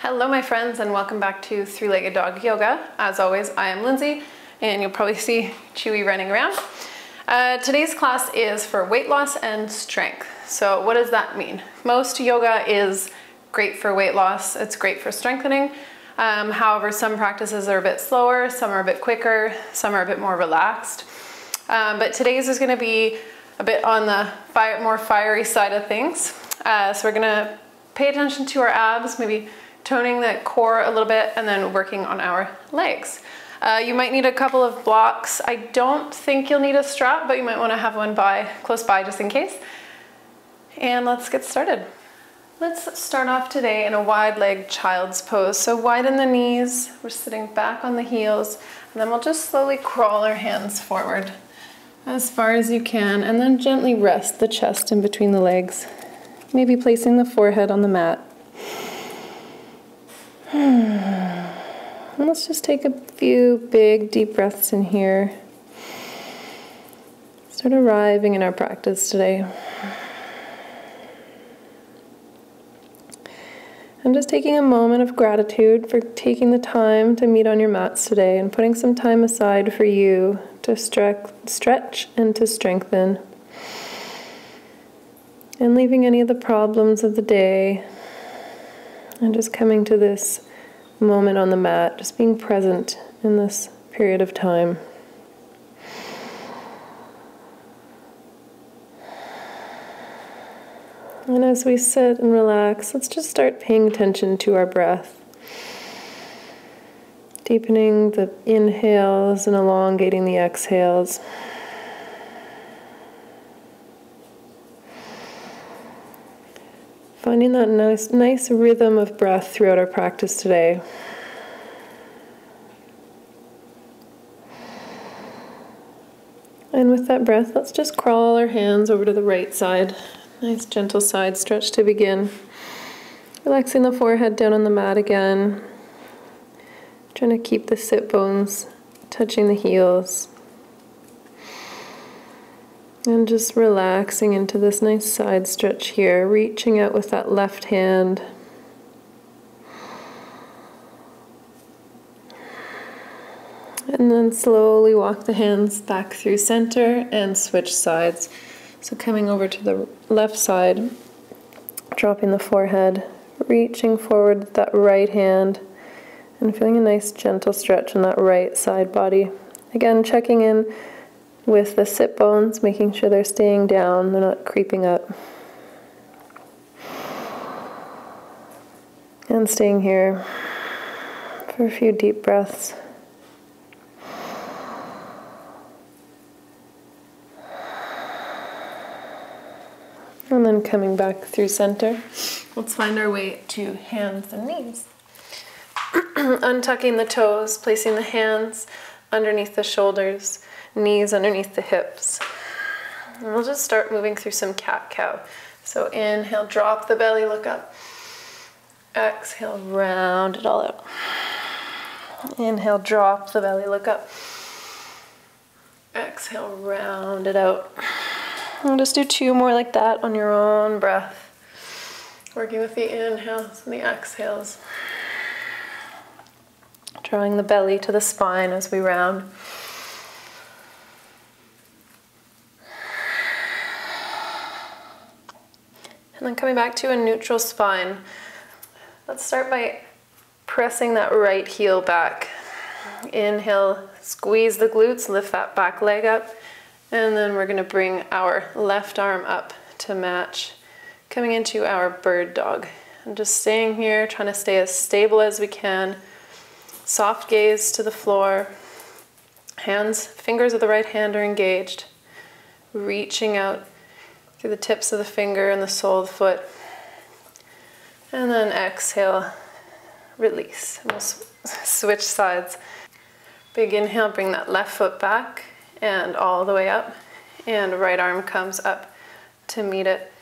Hello my friends, and welcome back to Three-Legged Dog Yoga. As always, I am Lindsay and you'll probably see Chewie running around. Today's class is for weight loss and strength. So what does that mean? Most yoga is great for weight loss, it's great for strengthening. However, some practices are a bit slower, some are a bit quicker, some are a bit more relaxed. But today's is going to be a bit on the more fiery side of things. So we're going to pay attention to our abs, maybe toning the core a little bit, and then working on our legs. You might need a couple of blocks. I don't think you'll need a strap, but you might want to have one close by just in case. And let's get started. Let's start off today in a wide leg child's pose. So widen the knees, we're sitting back on the heels, and then we'll just slowly crawl our hands forward as far as you can, and then gently rest the chest in between the legs, maybe placing the forehead on the mat. And let's just take a few big deep breaths in here. Start arriving in our practice today. I'm just taking a moment of gratitude for taking the time to meet on your mats today and putting some time aside for you to stretch and to strengthen. And leaving any of the problems of the day and just coming to this moment on the mat, just being present in this period of time. And as we sit and relax, let's just start paying attention to our breath. Deepening the inhales and elongating the exhales. Finding that nice rhythm of breath throughout our practice today. And with that breath, let's just crawl our hands over to the right side. Nice gentle side stretch to begin. Relaxing the forehead down on the mat again. Trying to keep the sit bones touching the heels. And just relaxing into this nice side stretch here, reaching out with that left hand. And then slowly walk the hands back through center and switch sides. So coming over to the left side, dropping the forehead, reaching forward with that right hand, and feeling a nice gentle stretch on that right side body. Again, checking in with the sit bones, making sure they're staying down, they're not creeping up. And staying here for a few deep breaths. And then coming back through center, let's find our way to hands and knees. Untucking the toes, placing the hands underneath the shoulders, knees underneath the hips. And we'll just start moving through some cat-cow. So inhale, drop the belly, look up. Exhale, round it all out. Inhale, drop the belly, look up. Exhale, round it out. And just do two more like that on your own breath. Working with the inhales and the exhales. Drawing the belly to the spine as we round. And then coming back to a neutral spine. Let's start by pressing that right heel back. Inhale, squeeze the glutes, lift that back leg up. And then we're going to bring our left arm up to match, coming into our bird dog. And just staying here, trying to stay as stable as we can. Soft gaze to the floor. Fingers of the right hand are engaged. Reaching out through the tips of the finger and the sole of the foot. And then exhale, release. And we'll switch sides. Big inhale, bring that left foot back and all the way up. And right arm comes up to meet it.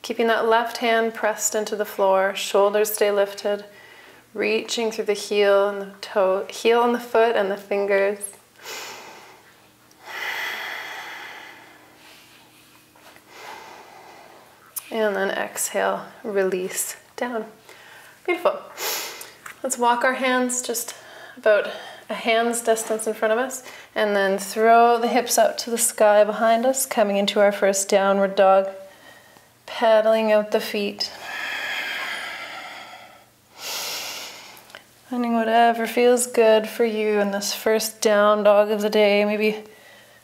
Keeping that left hand pressed into the floor, shoulders stay lifted. Reaching through the heel and the toe, heel and the foot and the fingers. And then exhale, release down. Beautiful. Let's walk our hands just about a hand's distance in front of us, and then throw the hips out to the sky behind us, coming into our first downward dog, pedaling out the feet. Finding whatever feels good for you in this first down dog of the day, maybe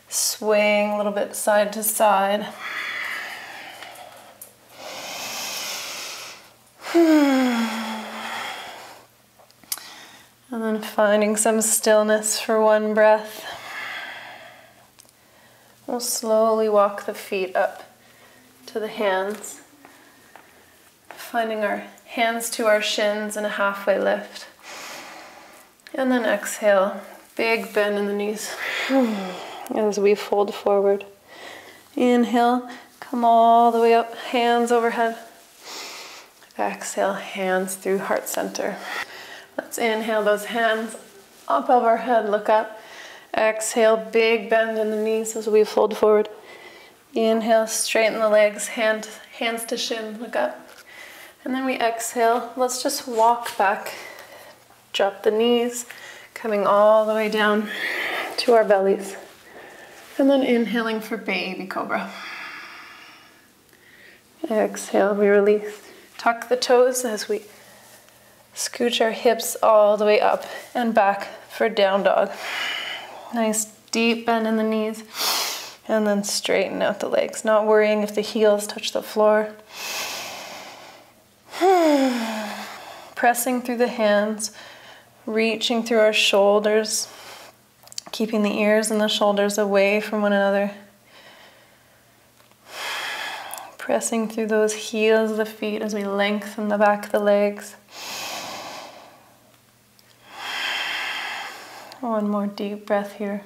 swaying a little bit side to side. And then finding some stillness for one breath. We'll slowly walk the feet up to the hands, finding our hands to our shins in a halfway lift. And then exhale, big bend in the knees as we fold forward. Inhale, come all the way up, hands overhead. Exhale, hands through heart center. Let's inhale those hands up over our head, look up. Exhale, big bend in the knees as we fold forward. Inhale, straighten the legs, hands to shin, look up. And then we exhale, let's just walk back. Drop the knees, coming all the way down to our bellies. And then inhaling for baby cobra. Exhale, we release. Tuck the toes as we scooch our hips all the way up and back for down dog. Nice deep bend in the knees, and then straighten out the legs, not worrying if the heels touch the floor. Pressing through the hands, reaching through our shoulders, keeping the ears and the shoulders away from one another. Pressing through those heels of the feet as we lengthen the back of the legs. One more deep breath here.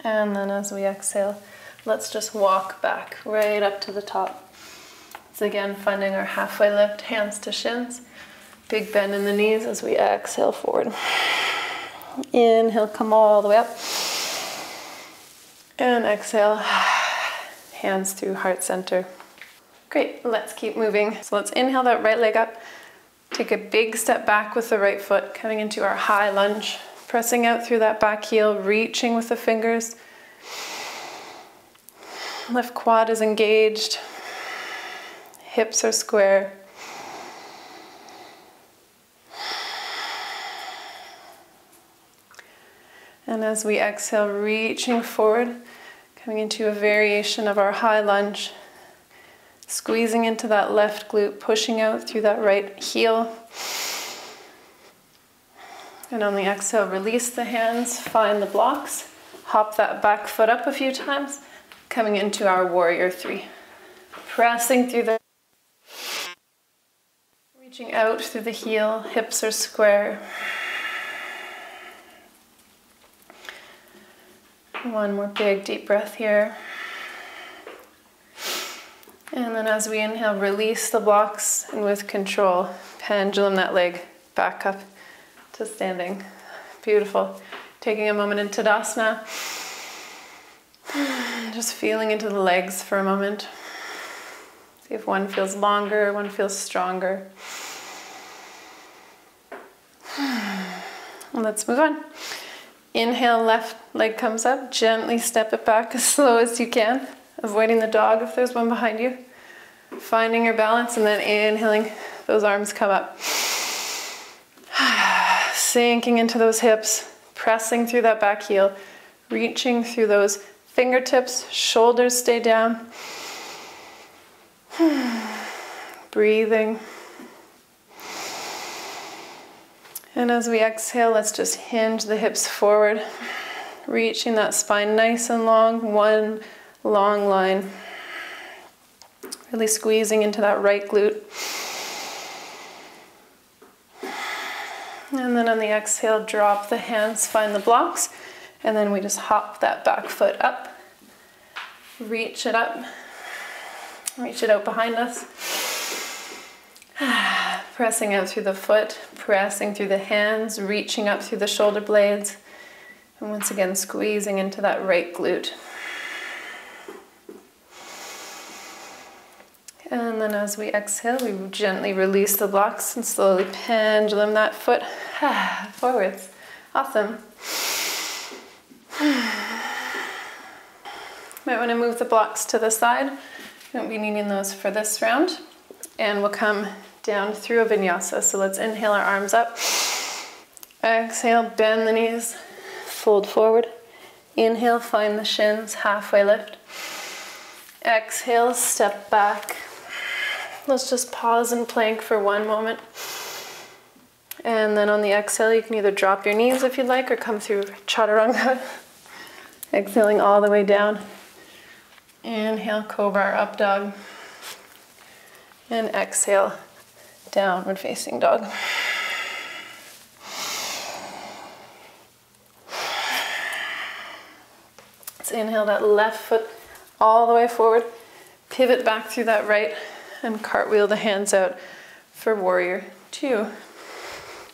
And then as we exhale, let's just walk back right up to the top. So again, finding our halfway lift, hands to shins. Big bend in the knees as we exhale forward. Inhale, come all the way up. And exhale, hands through heart center. Great, let's keep moving. So let's inhale that right leg up. Take a big step back with the right foot, coming into our high lunge. Pressing out through that back heel, reaching with the fingers. Left quad is engaged. Hips are square. And as we exhale, reaching forward, coming into a variation of our high lunge. Squeezing into that left glute, pushing out through that right heel. And on the exhale, release the hands, find the blocks. Hop that back foot up a few times, coming into our warrior three. Pressing through the... Reaching out through the heel, hips are square. One more big deep breath here. And then as we inhale, release the blocks, and with control, pendulum that leg back up to standing. Beautiful. Taking a moment in Tadasana. Just feeling into the legs for a moment. See if one feels longer, one feels stronger. Let's move on. Inhale, left leg comes up. Gently step it back as slow as you can. Avoiding the dog if there's one behind you. Finding your balance, and then inhaling, those arms come up. Sinking into those hips, pressing through that back heel, reaching through those fingertips, shoulders stay down. Breathing. And as we exhale, let's just hinge the hips forward, reaching that spine nice and long, one long line. Really squeezing into that right glute. And then on the exhale, drop the hands, find the blocks, and then we just hop that back foot up. Reach it up. Reach it out behind us. Pressing out through the foot, pressing through the hands, reaching up through the shoulder blades, and once again squeezing into that right glute. And then as we exhale, we gently release the blocks and slowly pendulum that foot forwards. Awesome. Might want to move the blocks to the side. You won't be needing those for this round. And we'll come down through a vinyasa. So let's inhale our arms up. Exhale, bend the knees, fold forward. Inhale, find the shins, halfway lift. Exhale, step back. Let's just pause and plank for one moment. And then on the exhale, you can either drop your knees if you'd like or come through chaturanga. Exhaling all the way down. Inhale, cobra or up dog. And exhale, downward facing dog. Let's inhale that left foot all the way forward. Pivot back through that right and cartwheel the hands out for warrior two.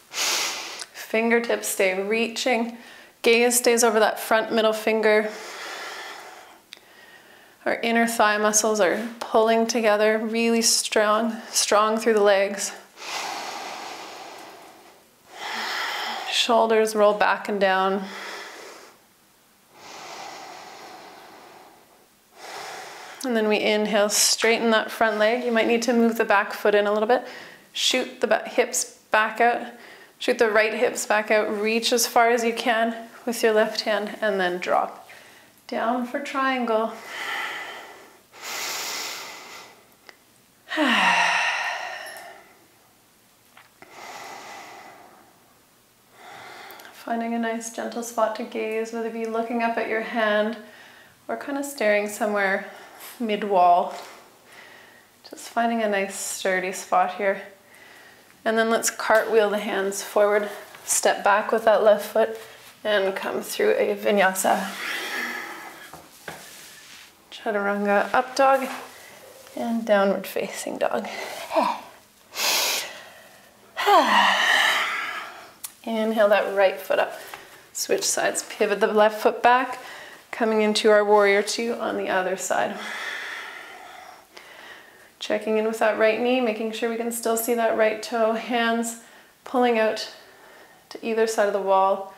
Fingertips stay reaching. Gaze stays over that front middle finger. Our inner thigh muscles are pulling together, really strong through the legs. Shoulders roll back and down. And then we inhale, straighten that front leg. You might need to move the back foot in a little bit. Shoot the hips back out. Shoot the right hips back out. Reach as far as you can with your left hand and then drop down for triangle. Finding a nice gentle spot to gaze, whether it be looking up at your hand or kind of staring somewhere mid-wall. Just finding a nice sturdy spot here. And then let's cartwheel the hands forward, step back with that left foot and come through a vinyasa. Chaturanga, up dog and downward facing dog. Inhale that right foot up. Switch sides, pivot the left foot back, coming into our warrior two on the other side. Checking in with that right knee, making sure we can still see that right toe. Hands pulling out to either side of the wall.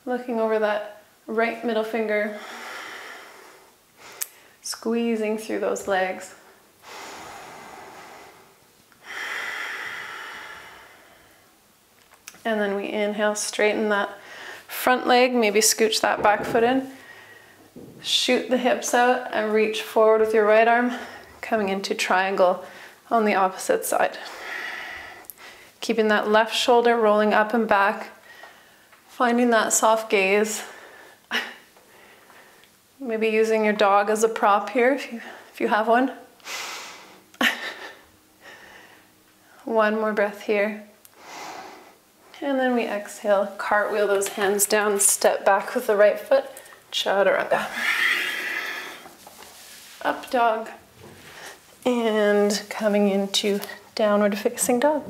Looking over that right middle finger. Squeezing through those legs. And then we inhale, straighten that front leg, maybe scooch that back foot in. Shoot the hips out and reach forward with your right arm, coming into triangle on the opposite side. Keeping that left shoulder rolling up and back, finding that soft gaze. Maybe using your dog as a prop here if you have one. One more breath here. And then we exhale, cartwheel those hands down, step back with the right foot, chaturanga. Up dog. And coming into downward facing dog.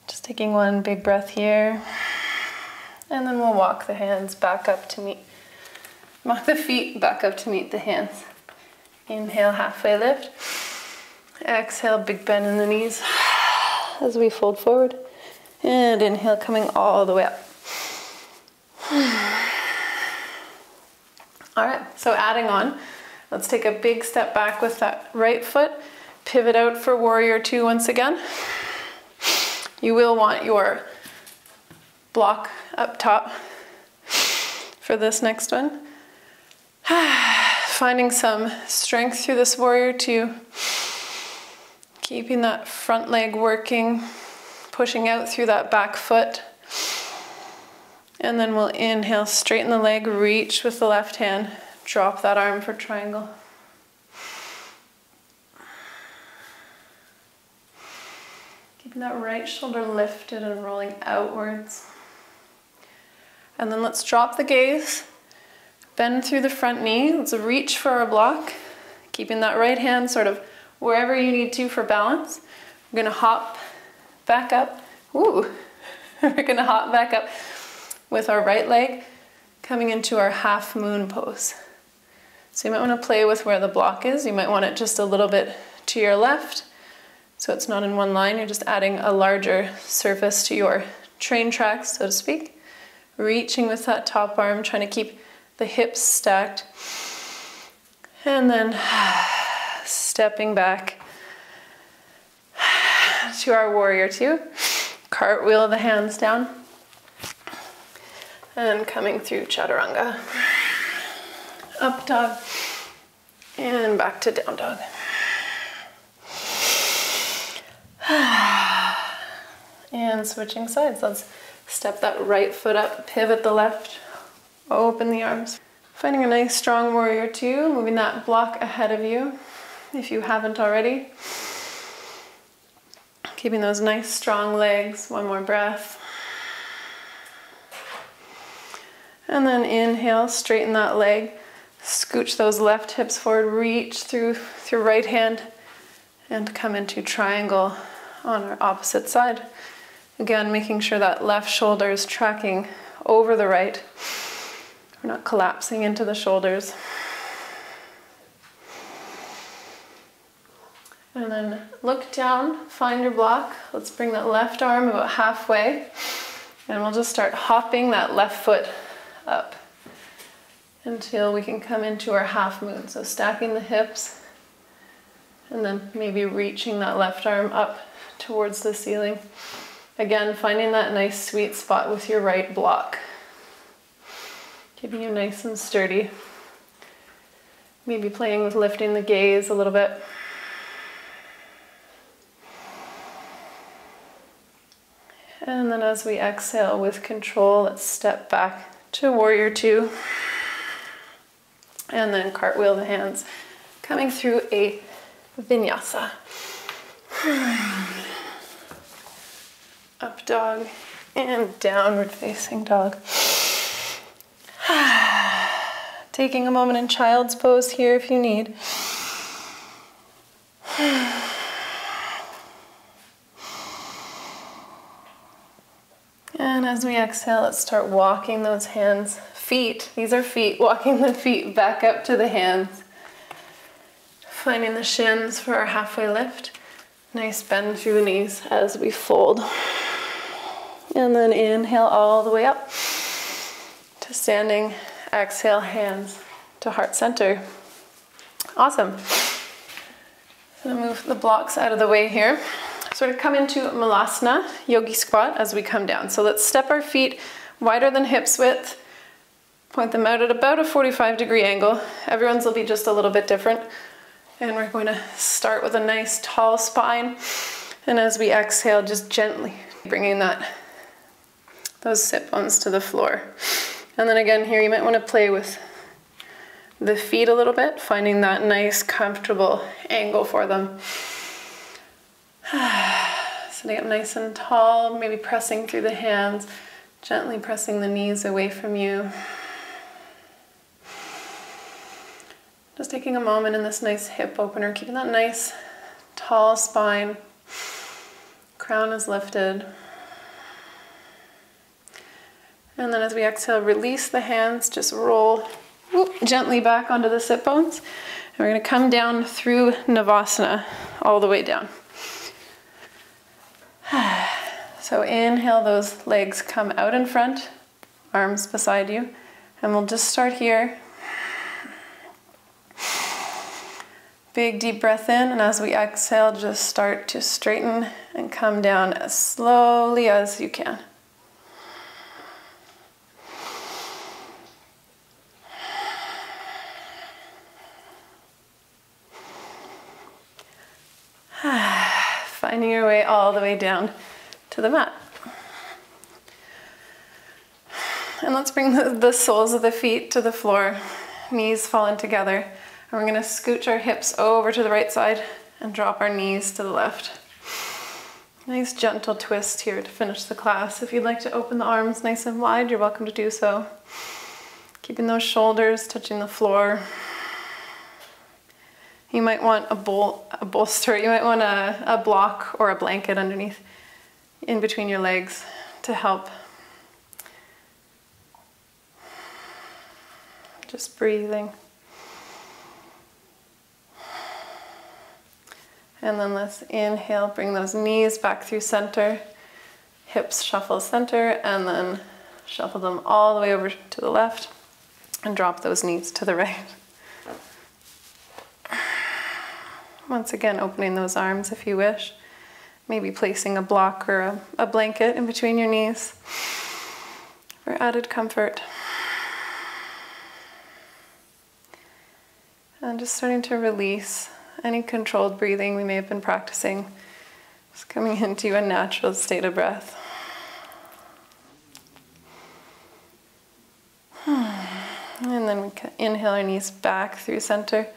Just taking one big breath here. And then we'll walk the hands back up to meet, walk the feet back up to meet the hands. Inhale, halfway lift. Exhale, big bend in the knees as we fold forward. And inhale, coming all the way up. All right, so adding on, let's take a big step back with that right foot. Pivot out for warrior two once again. You will want your block up top for this next one. Finding some strength through this warrior two. Keeping that front leg working, pushing out through that back foot. And then we'll inhale, straighten the leg, reach with the left hand, drop that arm for triangle. Keeping that right shoulder lifted and rolling outwards. And then let's drop the gaze, bend through the front knee. Let's reach for our block, keeping that right hand sort of wherever you need to for balance. We're gonna hop back up. Ooh, we're gonna hop back up with our right leg, coming into our half moon pose. So you might want to play with where the block is. You might want it just a little bit to your left, so it's not in one line. You're just adding a larger surface to your train tracks, so to speak. Reaching with that top arm, trying to keep the hips stacked. And then stepping back to our warrior two. Cartwheel the hands down. And coming through chaturanga. Up dog. And back to down dog. And switching sides. Let's step that right foot up, pivot the left, open the arms. Finding a nice strong warrior two, moving that block ahead of you if you haven't already. Keeping those nice strong legs, one more breath. And then inhale, straighten that leg, scooch those left hips forward, reach through right hand, and come into triangle on our opposite side. Again, making sure that left shoulder is tracking over the right. We're not collapsing into the shoulders. And then look down, find your block. Let's bring that left arm about halfway. And we'll just start hopping that left foot up until we can come into our half moon. So stacking the hips and then maybe reaching that left arm up towards the ceiling. Again, finding that nice sweet spot with your right block. Keeping you nice and sturdy. Maybe playing with lifting the gaze a little bit. And then as we exhale with control, let's step back to warrior two. And then cartwheel the hands, coming through a vinyasa. Up dog and downward facing dog. Taking a moment in child's pose here if you need. And as we exhale, let's start walking those hands, feet, these are feet, walking the feet back up to the hands. Finding the shins for our halfway lift. Nice bend through the knees as we fold. And then inhale all the way up to standing. Exhale, hands to heart center. Awesome. I'm gonna move the blocks out of the way here. So we're gonna come into Malasana, yogi squat, as we come down. So let's step our feet wider than hips width, point them out at about a 45-degree angle. Everyone's will be just a little bit different. And we're going to start with a nice tall spine. And as we exhale, just gently bringing those sit bones to the floor. And then again here, you might want to play with the feet a little bit, finding that nice, comfortable angle for them. Sitting up nice and tall, maybe pressing through the hands, gently pressing the knees away from you. Just taking a moment in this nice hip opener, keeping that nice, tall spine. Crown is lifted. And then as we exhale, release the hands, just roll gently back onto the sit bones. And we're gonna come down through Navasana, all the way down. So inhale, those legs come out in front, arms beside you. And we'll just start here. Big deep breath in, and as we exhale, just start to straighten and come down as slowly as you can. Finding your way all the way down to the mat. And let's bring the soles of the feet to the floor, knees falling together. And we're going to scooch our hips over to the right side and drop our knees to the left. Nice gentle twist here to finish the class. If you'd like to open the arms nice and wide, you're welcome to do so. Keeping those shoulders touching the floor. You might want a bolster, you might want a block or a blanket underneath, in between your legs to help. Just breathing. And then let's inhale, bring those knees back through center, hips shuffle center, and then shuffle them all the way over to the left and drop those knees to the right. Once again, opening those arms if you wish. Maybe placing a block or a blanket in between your knees for added comfort. And just starting to release any controlled breathing we may have been practicing. Just coming into a natural state of breath. And then we can inhale our knees back through center.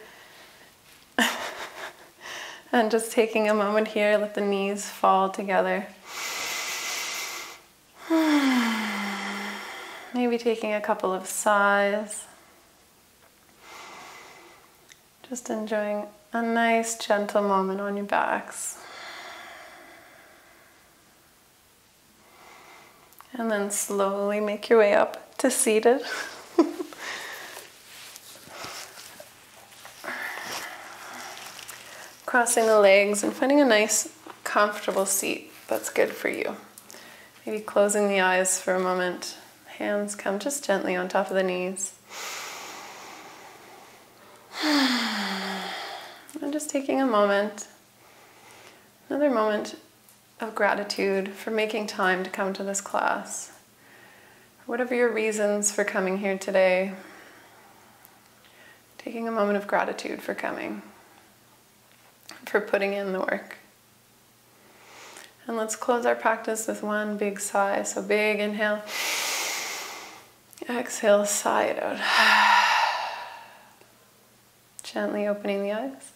And just taking a moment here, let the knees fall together. Maybe taking a couple of sighs. Just enjoying a nice gentle moment on your backs. And then slowly make your way up to seated. Crossing the legs and finding a nice, comfortable seat that's good for you. Maybe closing the eyes for a moment. Hands come just gently on top of the knees. And just taking a moment, another moment of gratitude for making time to come to this class. Whatever your reasons for coming here today, taking a moment of gratitude for coming, for putting in the work. And let's close our practice with one big sigh. So big inhale, exhale, sigh it out. Gently opening the eyes.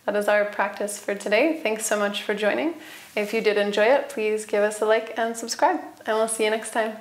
That is our practice for today. Thanks so much for joining. If you did enjoy it, please give us a like and subscribe, and we'll see you next time.